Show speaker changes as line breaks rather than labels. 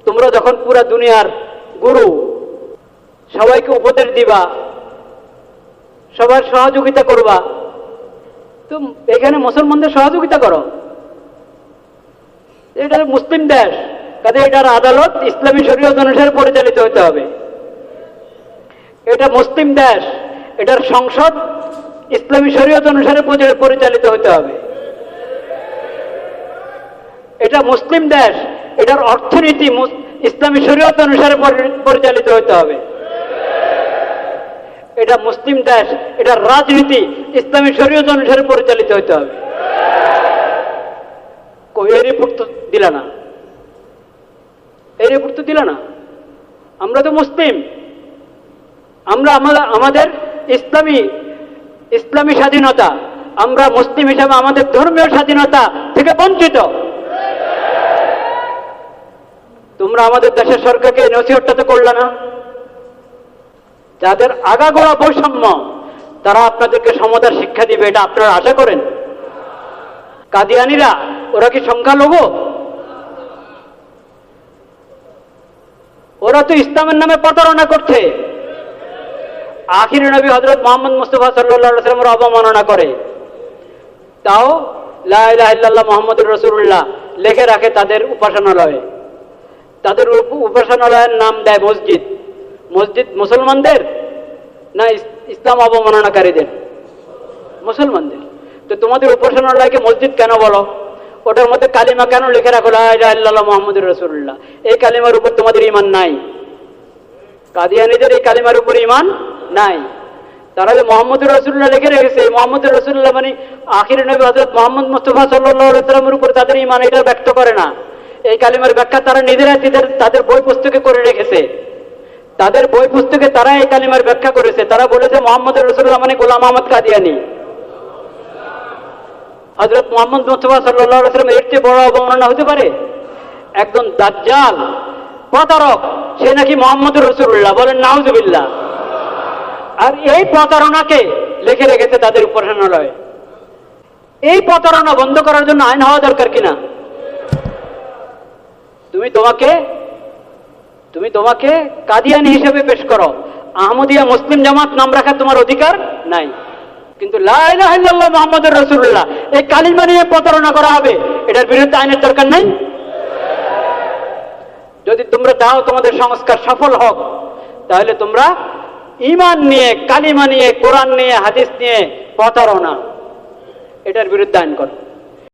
তোমরা যখন পুরা দুনিয়ার গুরু, সবাইকে উপদেশ দিবা, সবার সহযোগিতা করবা, তো এখানে মুসলমানদের সহযোগিতা করো। এটা মুসলিম দেশ, কাজে এটার আদালত ইসলামী শরীয়ত অনুসারে পরিচালিত হতে হবে। এটা মুসলিম দেশ, এটার সংসদ ইসলামী শরীয়ত অনুসারে পরিচালিত হতে হবে। এটা মুসলিম দেশ, এটার অর্থনীতি ইসলামী শরীয়ত অনুসারে পরিচালিত হতে হবে। এটা মুসলিম দেশ, এটার রাজনীতি ইসলামী শরীয়ত অনুসারে পরিচালিত হতে হবে। এই রিপোর্ট তো দিল না, এই রিপোর্ট তো দিল না। আমরা তো মুসলিম, আমরা আমাদের ইসলামী স্বাধীনতা, আমরা মুসলিম হিসাবে আমাদের ধর্মীয় স্বাধীনতা থেকে বঞ্চিত। তোমরা আমাদের দেশের সরকারকে নসিহতটা তো করলে না। যাদের আগাগোড়া বৈষম্য, তারা আপনাদেরকে সমতার শিক্ষা দিবে, এটা আপনারা আশা করেন? কাদিয়ানিরা ওরা কি সংখ্যালঘু? ওরা তো ইসলামের নামে প্রতারণা করছে। আখিরি নবী হযরত মুহাম্মদ মুস্তাফা সাল্লাল্লাহু আলাইহি ওয়াসাল্লামের অবমাননা করে, তাও লা ইলাহা ইল্লাল্লাহ মুহাম্মাদুর রাসূলুল্লাহ লিখে রাখে তাদের উপাসনালয়ে। তাদের উপাসনালয়ের নাম দেয় মসজিদ। মসজিদ মুসলমানদের না ইসলাম অবমাননাকারীদের? মুসলমানদের। তো তোমাদের উপাসনালয়কে মসজিদ কেন বলো? ওটার মধ্যে কালিমা কেন লিখে রাখো লা ইলাহা ইল্লাল্লাহ মুহাম্মাদুর রাসূলুল্লাহ? এই কালিমার উপর তোমাদের ঈমান নাই। কাদিয়ানীদের এই কালিমার উপর ঈমান নাই। তারা যে মুহাম্মাদুর রাসূলুল্লাহ লিখে রেখেছে, মুহাম্মাদুর রাসূলুল্লাহ মানে আখিরি নবী হযরত মুহাম্মদ মুস্তাফা সাল্লাল্লাহু আলাইহি ওয়াসাল্লামের উপর তাদের ঈমান, এটা ব্যক্ত করে না। এই কালিমার ব্যাখ্যা তারা নিজেরাই তাদের বই পুস্তকে করে রেখেছে। তাদের বই পুস্তকে তারা এই কালিমার ব্যাখ্যা করেছে। তারা বলেছে মুহাম্মাদুর রাসূলুল্লাহ মানে গোলাম আহমদ কাদিয়ানী। হযরত মুহাম্মদ মুস্তাফা সাল্লাল্লাহু আলাইহি ওয়াসাল্লাম এর চেয়ে বড় অবমাননা হতে পারে? একজন দাজ্জাল, প্রতারক, সে নাকি মুহাম্মাদুর রাসূলুল্লাহ, বলেন নাউযুবিল্লাহ। আর এই প্রতারণাকে লিখে রেখেছে তাদের উপাসনালয়ে। এই প্রতারণা বন্ধ করার জন্য আইন হওয়া দরকার কিনা? তুমি তোমাকে কাদিয়ানী হিসেবে পেশ করো, আহমদিয়া মুসলিম জামাত নাম রাখার তোমার অধিকার নাই। কিন্তু লা ইলাহা ইল্লাল্লাহ মুহাম্মাদুর রাসূলুল্লাহ এই কালিমা নিয়ে প্রতারণা করা হবে, এটার বিরুদ্ধে আইনের দরকার নাই? যদি তোমরা চাও তোমাদের সংস্কার সফল হোক, তাহলে তোমরা ঈমান নিয়ে, কালিমা নিয়ে, কোরআন নিয়ে, হাদিস নিয়ে প্রতারণা, এটার বিরুদ্ধে আইন করো।